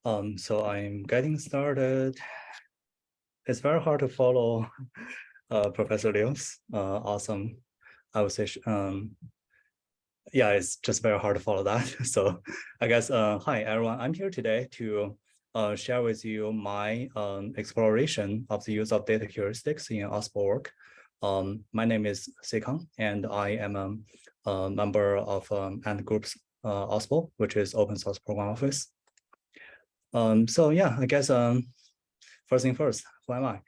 So I'm getting started. It's very hard to follow Professor Liu's awesome, I would say, yeah, it's just very hard to follow that. So I guess, hi, everyone. I'm here today to share with you my exploration of the use of data heuristics in OSPO work. My name is Sikang, and I am a member of AND Group's OSPO, which is Open Source Program Office. So yeah, I guess first thing first, who am I?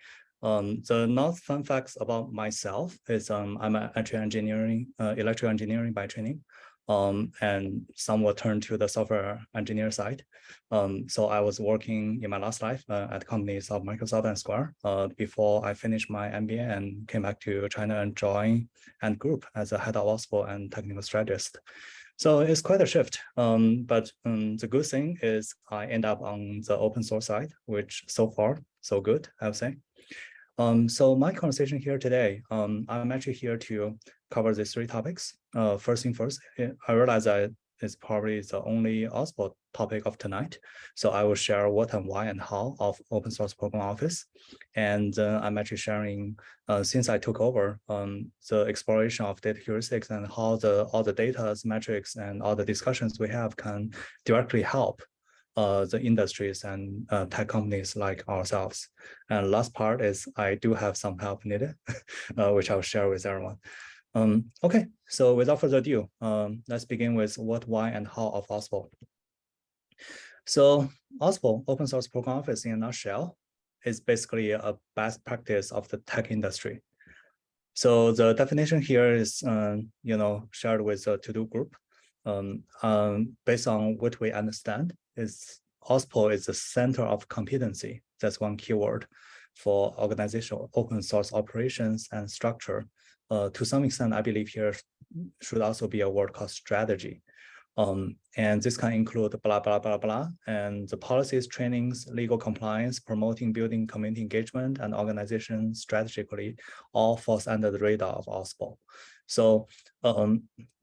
The not fun facts about myself is I'm actually electrical engineering by training, and somewhat turned to the software engineer side. So I was working in my last life at companies of Microsoft and Square before I finished my MBA and came back to China and joined Ant Group as a head of OSPO and technical strategist. So it's quite a shift, but the good thing is I end up on the open source side, which so far, so good, I would say. So my conversation here today, I'm actually here to cover these three topics. First thing first, I realize that it's probably the only OSPO topic of tonight. So I will share what and why and how of open source program office. And I'm actually sharing, since I took over, the exploration of data heuristics and how all the data, metrics, and all the discussions we have can directly help the industries and tech companies like ourselves. And last part is I do have some help needed, which I'll share with everyone. Okay, so without further ado, let's begin with what, why, and how of OSPO. So OSPO, Open Source Program Office in a nutshell, is basically a best practice of the tech industry. So the definition here is, shared with the to-do group. Based on what we understand, is OSPO is the center of competency. That's one keyword for organizational open source operations and structure. To some extent, I believe here should also be a word called strategy. And this can include blah, blah, blah, blah, and the policies, trainings, legal compliance, promoting, building community engagement, and organization strategically all falls under the radar of OSPO. So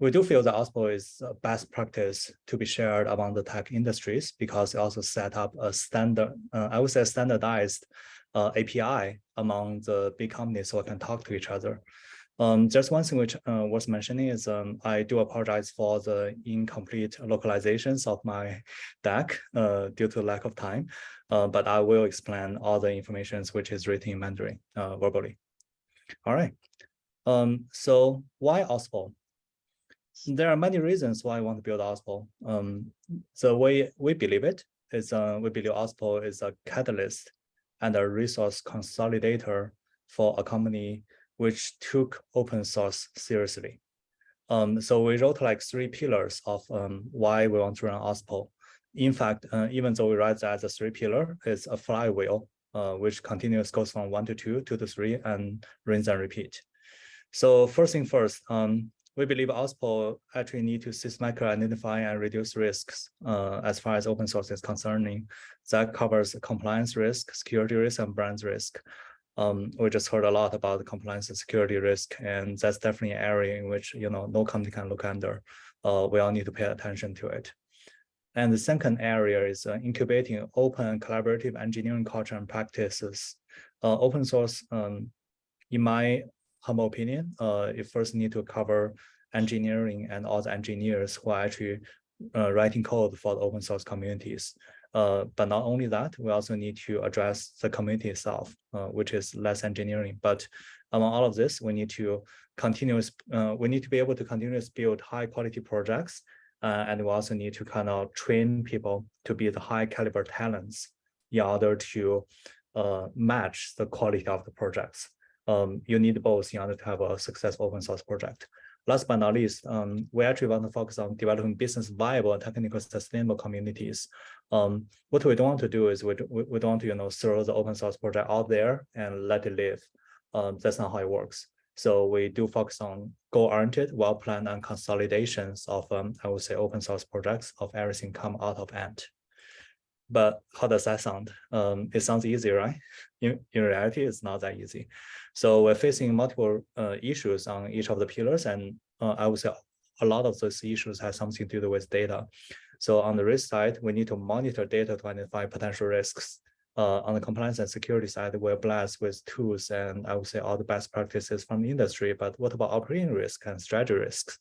we do feel that OSPO is a best practice to be shared among the tech industries because it also set up a standard, I would say standardized API among the big companies so we can talk to each other. Just one thing which was mentioning is I do apologize for the incomplete localizations of my deck due to lack of time, but I will explain all the information which is written in Mandarin verbally. All right. So why OSPO? There are many reasons why I want to build OSPO. The way we believe it is we believe OSPO is a catalyst and a resource consolidator for a company which took open source seriously. So we wrote like 3 pillars of why we want to run OSPO. In fact, even though we write that as a 3 pillar, it's a flywheel, which continues, goes from 1 to 2, 2 to 3, and rinse and repeat. So first thing first, we believe OSPO actually need to systematically identify and reduce risks as far as open source is concerning. That covers compliance risk, security risk, and brand risk. We just heard a lot about the compliance and security risk, and that's definitely an area in which no company can look under. We all need to pay attention to it. And the second area is incubating open and collaborative engineering culture and practices. Open source, in my humble opinion, it first need to cover engineering and all the engineers who are actually writing code for the open source communities. But not only that, we also need to address the community itself, which is less engineering. But among all of this, we need to be able to continuously build high quality projects, and we also need to kind of train people to be the high caliber talents in order to match the quality of the projects. You need both in order to have a successful open source project. Last but not least, we actually want to focus on developing business viable and technical sustainable communities. What we don't want to do is we don't want to throw the open source project out there and let it live. That's not how it works. So we do focus on goal-oriented, well-planned, and consolidations of I would say open source projects of everything come out of Ant. But how does that sound? It sounds easy, right? In reality, it's not that easy. So we're facing multiple issues on each of the pillars, and I would say a lot of those issues have something to do with data. So on the risk side, we need to monitor data to identify potential risks. On the compliance and security side, we're blessed with tools and I would say all the best practices from the industry. But what about operating risk and strategy risks?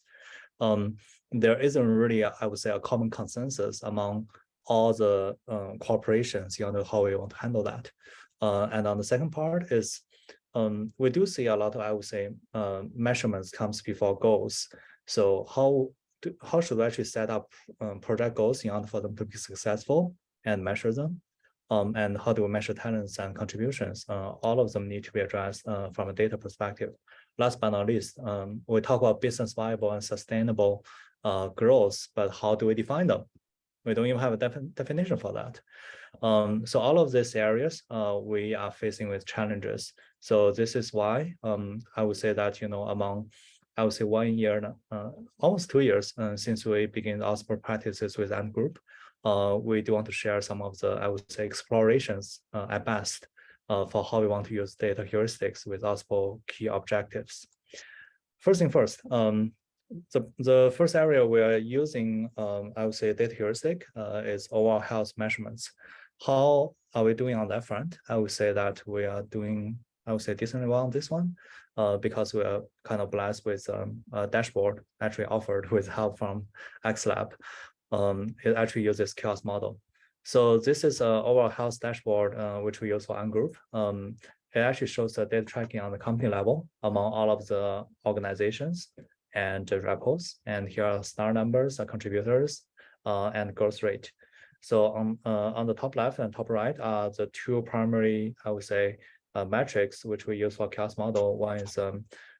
There isn't really, I would say, a common consensus among all the corporations, how we want to handle that. And on the second part is, we do see a lot of, I would say, measurements comes before goals. So how should we actually set up project goals in order for them to be successful and measure them? And how do we measure talents and contributions? All of them need to be addressed from a data perspective. Last but not least, we talk about business viable and sustainable growth, but how do we define them? We don't even have a definition for that. So all of these areas, we are facing with challenges. So this is why I would say that, among, I would say 1 year, almost 2 years since we began OSPO practices with Ant Group, we do want to share some of the, I would say, explorations at best for how we want to use data heuristics with OSPO key objectives. First thing first, the first area we are using, I would say, data heuristic is overall health measurements. How are we doing on that front? I would say that we are doing, I would say, decently well on this one because we are kind of blessed with a dashboard actually offered with help from XLab. It actually uses chaos model. So this is an overall health dashboard, which we use for Ant Group. It actually shows the data tracking on the company level among all of the organizations and the repos. And here are star numbers, contributors, and growth rate. So on the top left and top right are the two primary, I would say, metrics which we use for chaos model. One is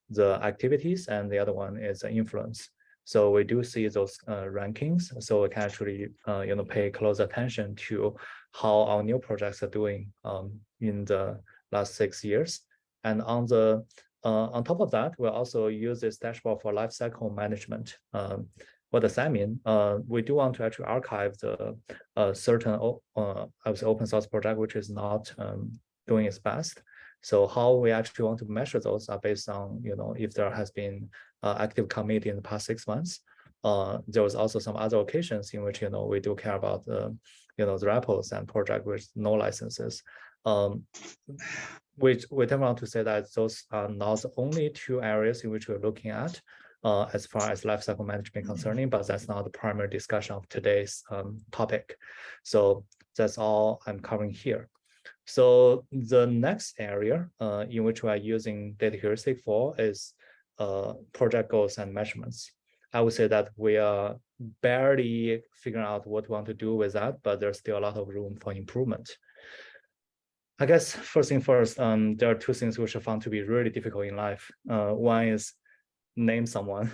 the activities, and the other one is the influence. So we do see those rankings. So we can actually, pay close attention to how our new projects are doing in the last 6 years. And on top of that, we'll also use this dashboard for lifecycle management. What does that mean? We do want to actually archive the certain, I would say, open source project which is not doing its best. So how we actually want to measure those are based on, if there has been active commit in the past 6 months. There was also some other occasions in which, we do care about the repos and project with no licenses. We don't want to say that those are not the only two areas in which we're looking at as far as lifecycle management concerning, but that's not the primary discussion of today's topic. So that's all I'm covering here. So the next area in which we are using data heuristic for is project goals and measurements. I would say that we are barely figuring out what we want to do with that, but there's still a lot of room for improvement. I guess first thing first, there are two things which I found to be really difficult in life. One is name someone,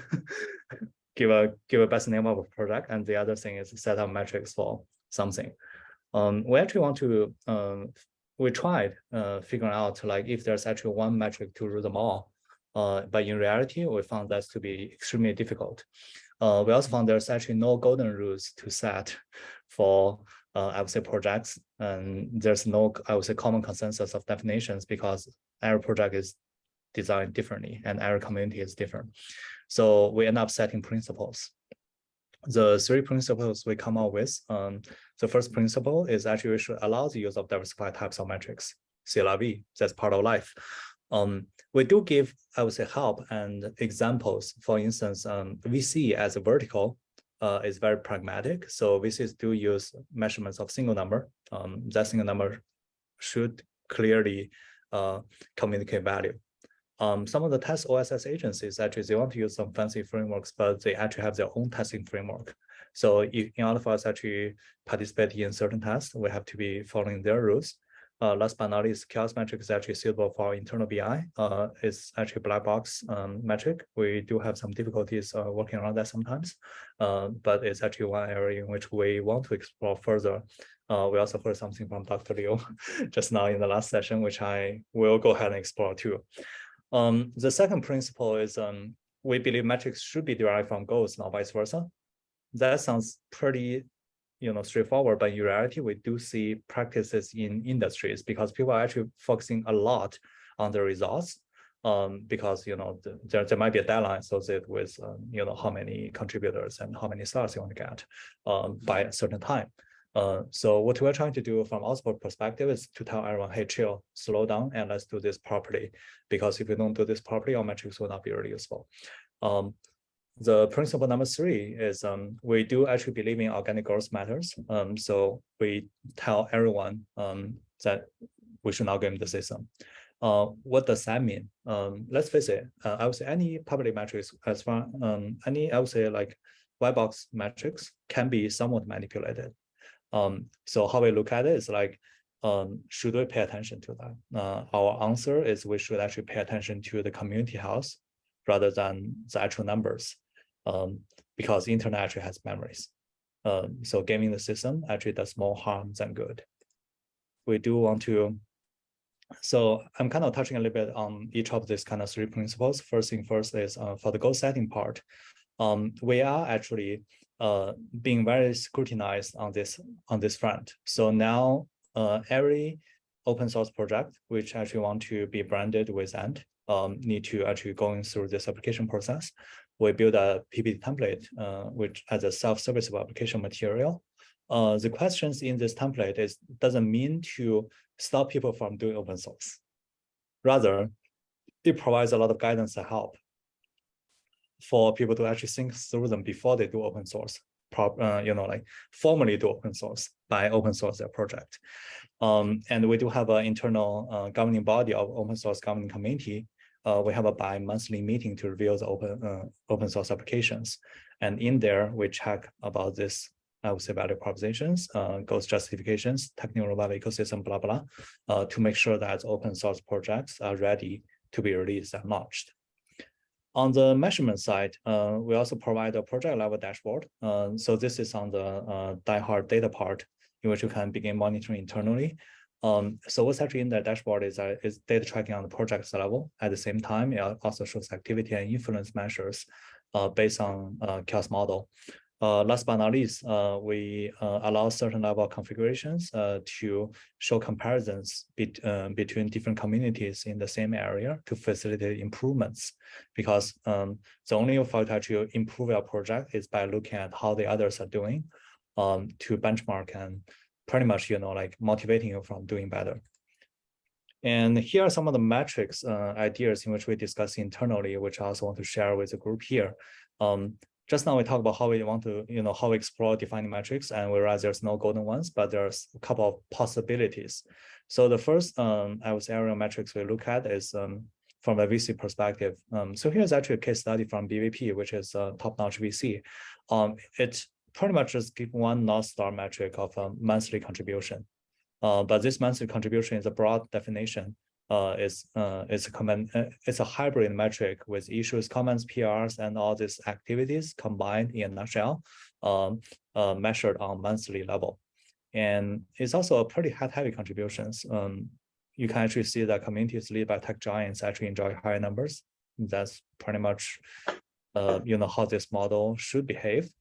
give a best name of a project, and the other thing is set up metrics for something. We actually want to, we tried figuring out like if there's actually one metric to rule them all, but in reality, we found that to be extremely difficult. We also found there's actually no golden rules to set for, I would say, projects, and there's no, I would say, common consensus of definitions because every project is designed differently and every community is different. So we end up setting principles. The 3 principles we come up with, the first principle is actually we should allow the use of diversified types of metrics. C'est la vie, that's part of life. We do give, I would say, help and examples. For instance, VC as a vertical is very pragmatic. So VCs do use measurements of single number. That single number should clearly communicate value. Some of the test OSS agencies, actually, they want to use some fancy frameworks, but they actually have their own testing framework. So in order for us to actually participate in certain tests, we have to be following their rules. Last but not least, chaos metric is actually suitable for our internal BI. It's actually a black box metric. We do have some difficulties working around that sometimes, but it's actually one area in which we want to explore further. We also heard something from Dr. Liu just now in the last session, which I will go ahead and explore too. The second principle is we believe metrics should be derived from goals, not vice versa. That sounds pretty straightforward, but in reality, we do see practices in industries because people are actually focusing a lot on the results because there might be a deadline associated with how many contributors and how many stars you want to get by a certain time. So what we're trying to do from OSPO perspective is to tell everyone, hey, chill, slow down, and let's do this properly. Because if we don't do this properly, our metrics will not be really useful. The principle number 3 is we do actually believe in organic growth matters. So we tell everyone that we should not game the system. What does that mean? Let's face it, I would say any public metrics, as far I would say like white box metrics can be somewhat manipulated. So how we look at it is like, should we pay attention to that? Our answer is we should actually pay attention to the community health rather than the actual numbers, because the internet actually has memories. So gaming the system actually does more harm than good. We do want to, so I'm kind of touching a little bit on each of these kind of 3 principles. First thing first is for the goal setting part, we are actually being very scrutinized on this front. So now every open source project which actually want to be branded with Ant need to actually going through this application process. We build a PPT template which as a self-serviceable application material. The questions in this template doesn't mean to stop people from doing open source. Rather, it provides a lot of guidance and help for people to actually think through them before they do open source, like formally do open source by open source their project. And we do have an internal governing body of open source governing community. We have a bi-monthly meeting to review the open source applications. And in there, we check about this, I would say, value propositions, goals justifications, technical value ecosystem, blah, blah, to make sure that open source projects are ready to be released and launched. On the measurement side, we also provide a project level dashboard. So this is on the diehard data part, in which you can begin monitoring internally. So what's actually in the dashboard is data tracking on the project level. At the same time, it also shows activity and influence measures based on chaos model. Last but not least, we allow certain level of configurations to show comparisons between different communities in the same area to facilitate improvements. Because the only way to actually improve your project is by looking at how the others are doing to benchmark and pretty much, like motivating you from doing better. And here are some of the metrics ideas in which we discuss internally, which I also want to share with the group here. Just now we talked about how we want to, how we explore defining metrics, and we realize there's no golden ones, but there's a couple of possibilities. So the first, I would say, area metrics we look at is from a VC perspective. So here's actually a case study from BVP, which is a top-notch VC. It pretty much just give one North Star metric of a monthly contribution. But this monthly contribution is a broad definition. It's a hybrid metric with issues, comments, PRs, and all these activities combined in a nutshell, measured on monthly level. And it's also a pretty heavy contributions. You can actually see that communities led by tech giants actually enjoy higher numbers. That's pretty much, how this model should behave.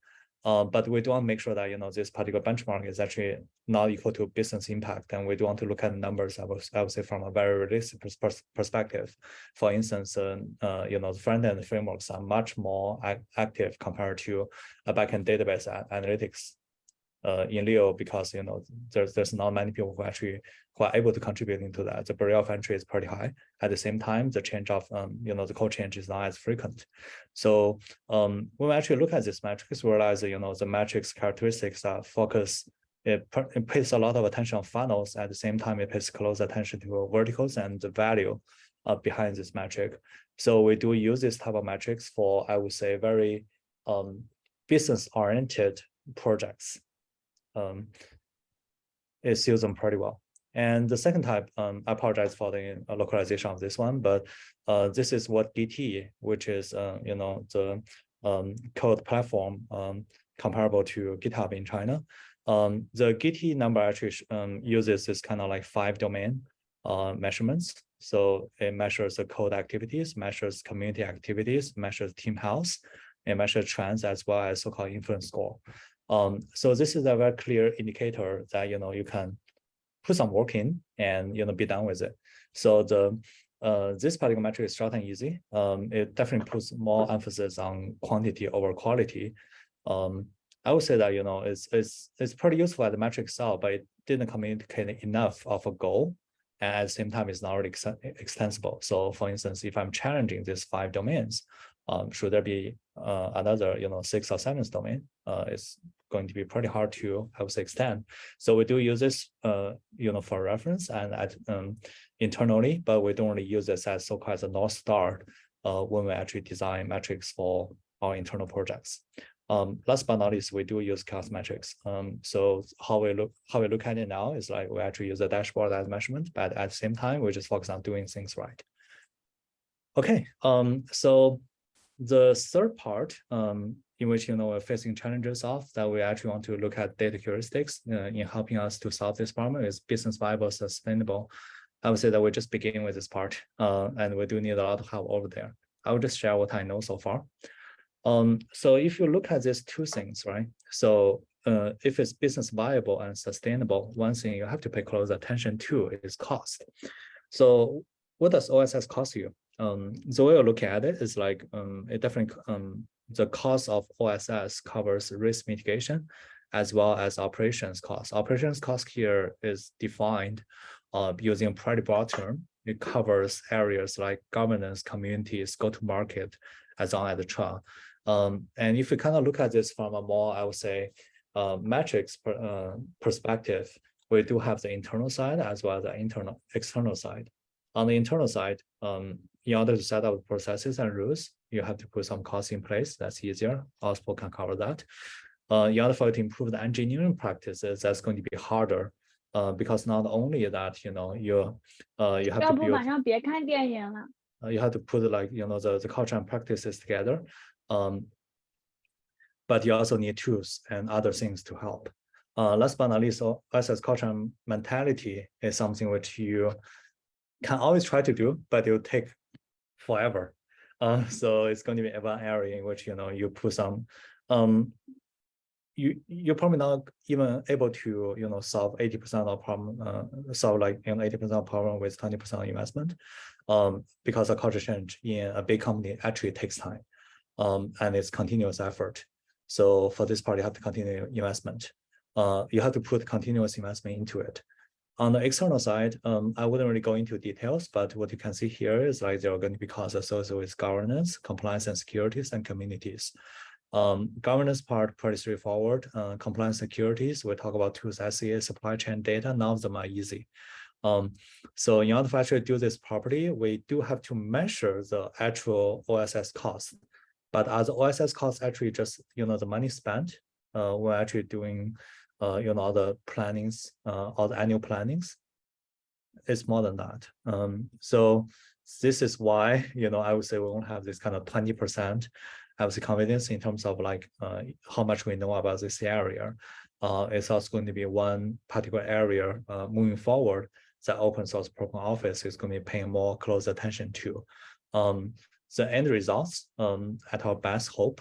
But we do want to make sure that this particular benchmark is actually not equal to business impact, and we do want to look at the numbers. I would say from a very realistic perspective. For instance, the front end frameworks are much more active compared to a backend database analytics in Leo, because there's not many people who are able to contribute into that. The barrier of entry is pretty high. At the same time, the change of the code change is not as frequent. So when we actually look at this metrics, we realize the metrics characteristics are focus. It pays a lot of attention on funnels. At the same time, it pays close attention to verticals and the value behind this metric. So we do use this type of metrics for, I would say, very business-oriented projects. It suits them pretty well. And the second type, I apologize for the localization of this one, but this is what GT, which is the code platform comparable to GitHub in China. The GT number actually uses this kind of like 5 domain measurements. So it measures the code activities, measures community activities, measures team health, and measures trends, as well as so-called influence score. So this is a very clear indicator that you can put some work in and be done with it. So the this particular metric is short and easy. It definitely puts more emphasis on quantity over quality. I would say that it's pretty useful at the metric itself, but it didn't communicate enough of a goal, and at the same time, it's not really extensible. So, for instance, if I'm challenging these 5 domains, should there be another 6 or 7th domain? It's going to be pretty hard to, I would say, extend. So we do use this for reference and at internally, but we don't really use this as so-called as a North Star when we actually design metrics for our internal projects. Last but not least, we do use chaos metrics. So how we look at it now is like we actually use a dashboard as measurement, but at the same time, we just focus on doing things right. Okay, so the third part in which we're facing challenges of that we actually want to look at data heuristics in helping us to solve this problem is business viable, sustainable. I would say that we're just beginning with this part, and we do need a lot of help over there. I will just share what I know so far. So if you look at these 2 things, right? So if it's business viable and sustainable, one thing you have to pay close attention to is cost. So what does OSS cost you? The way I look at it is like it definitely the cost of OSS covers risk mitigation as well as operations cost. Operations cost here is defined using a pretty broad term. It covers areas like governance, communities, go-to-market, as on the chart. And if we kind of look at this from a more, I would say, metrics perspective, we do have the internal side as well as the external side. On the internal side, in order to set up processes and rules, you have to put some costs in place. That's easier. OSPO can cover that. In order for you to improve the engineering practices, that's going to be harder because not only that, you have to build. You have to put like the culture and practices together, but you also need tools and other things to help. Last but not least, OSS culture and mentality is something which you can always try to do, but it will take forever. So it's going to be one area in which you put some. You're probably not even able to solve 80% of problem, solve like 80% of problem with 20% investment, because a culture change in a big company actually takes time, and it's continuous effort. So for this part, you have to continue investment. You have to put continuous investment into it. On the external side, I wouldn't really go into details, but what you can see here is like there are going to be costs associated with governance, compliance, and securities, and communities. Governance part pretty straightforward. Compliance securities, we talk about tools, SEA, supply chain data. None of them are easy. So in order to actually do this properly, we do have to measure the actual OSS cost. But as OSS cost actually just the money spent, we're actually doing all the plannings, all the annual plannings. It's more than that. So this is why I would say we won't have this kind of 20%. I would say confidence in terms of like how much we know about this area. It's also going to be one particular area moving forward that open source program office is going to be paying more close attention to. The end results at our best hope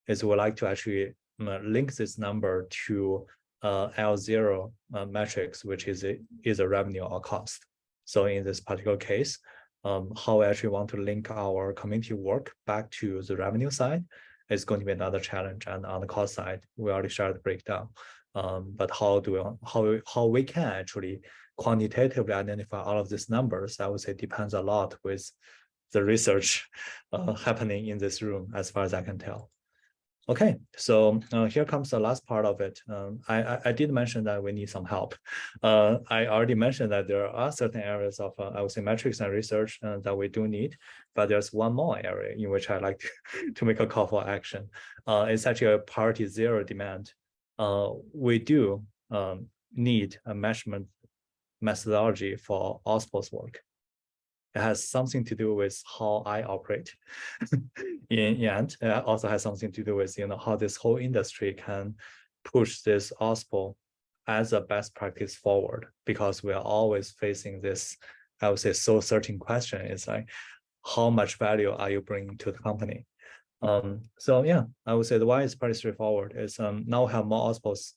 is we like to actually link this number to L0 metrics, which is a revenue or cost. So in this particular case, how we actually want to link our community work back to the revenue side is going to be another challenge. And on the cost side, we already shared the breakdown. But how we can actually quantitatively identify all of these numbers, I would say depends a lot with the research happening in this room, as far as I can tell. Okay, so here comes the last part of it. I did mention that we need some help. I already mentioned that there are certain areas of, I would say, metrics and research that we do need, but there's one more area in which I like to make a call for action. It's actually a priority 0 demand. We do need a measurement methodology for OSPO's work. It has something to do with how I operate. In the end, it also has something to do with how this whole industry can push this OSPO as a best practice forward, because we are always facing this, I would say, so certain question. It's like, how much value are you bringing to the company? So yeah, I would say the why is pretty straightforward. Is now we have more OSPOs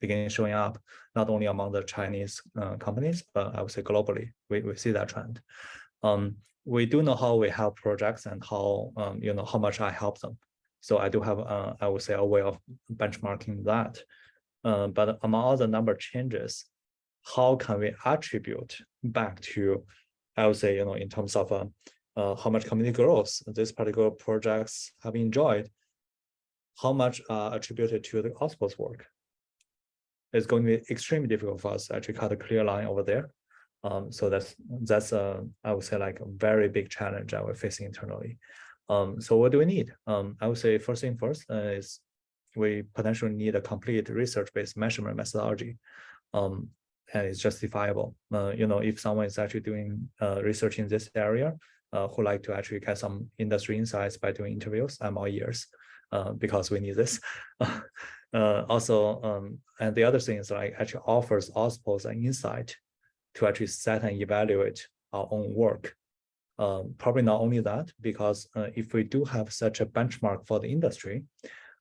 beginning showing up, not only among the Chinese companies, but I would say globally, we see that trend. We do know how we help projects and how how much I help them. So I do have I would say a way of benchmarking that. But among all the number changes, how can we attribute back to, I would say, in terms of how much community growth this particular projects have enjoyed, how much attributed to the OSPO's work? It's going to be extremely difficult for us to actually cut a clear line over there. So that's I would say like a very big challenge that we're facing internally. So what do we need? I would say first thing first is we potentially need a complete research-based measurement methodology, and it's justifiable. If someone is actually doing research in this area, who like to actually get some industry insights by doing interviews, I'm all ears, because we need this. Also, and the other thing is like actually offers OSPOs an insight to actually set and evaluate our own work. Probably not only that, because if we do have such a benchmark for the industry,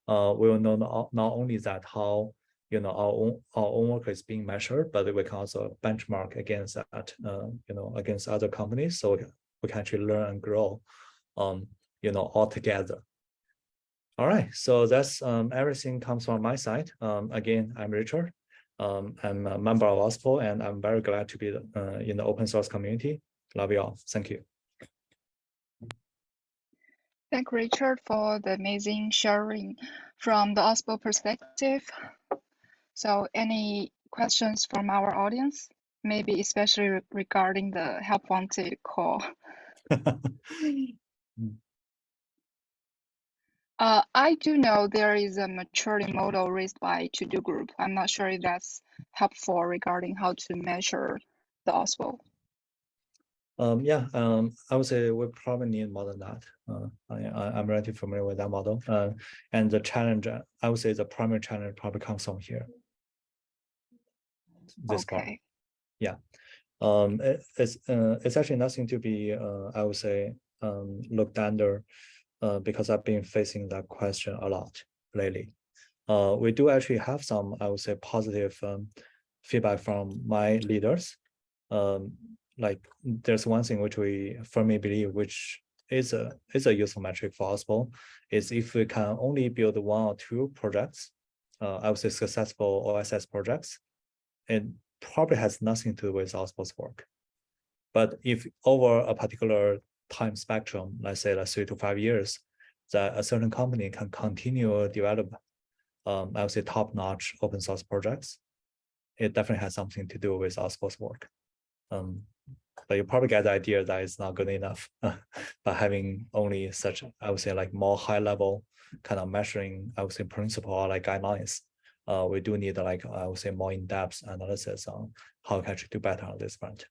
we will know not only that how our own work is being measured, but we can also benchmark against that, against other companies, so we can actually learn and grow, all together. All right, so that's everything comes from my side. Again, I'm Richard. I'm a member of OSPO, and I'm very glad to be in the open source community. Love you all. Thank you. Thank Richard for the amazing sharing from the OSPO perspective. So any questions from our audience? Maybe especially regarding the help wanted call. I do know there is a maturity model raised by To-Do Group. I'm not sure if that's helpful regarding how to measure the OSPO. Yeah, I would say we probably need more than that. I'm relatively familiar with that model. And the challenge, I would say the primary challenge probably comes from here. This part. Yeah. It's actually nothing to be, I would say, looked under, because I've been facing that question a lot lately. We do actually have some, I would say, positive feedback from my leaders. Like there's one thing which we firmly believe, which is a useful metric for OSPO, is if we can only build 1 or 2 projects, I would say successful OSS projects, it probably has nothing to do with OSPO's work. But if over a particular time spectrum, let's say like 3 to 5 years, that a certain company can continue develop, I would say top-notch open source projects, it definitely has something to do with OSPO's work. But you probably get the idea that it's not good enough by having only such, I would say, like more high level kind of measuring, I would say, principle or like guidelines. We do need like, I would say, more in-depth analysis on how we can actually do better on this front.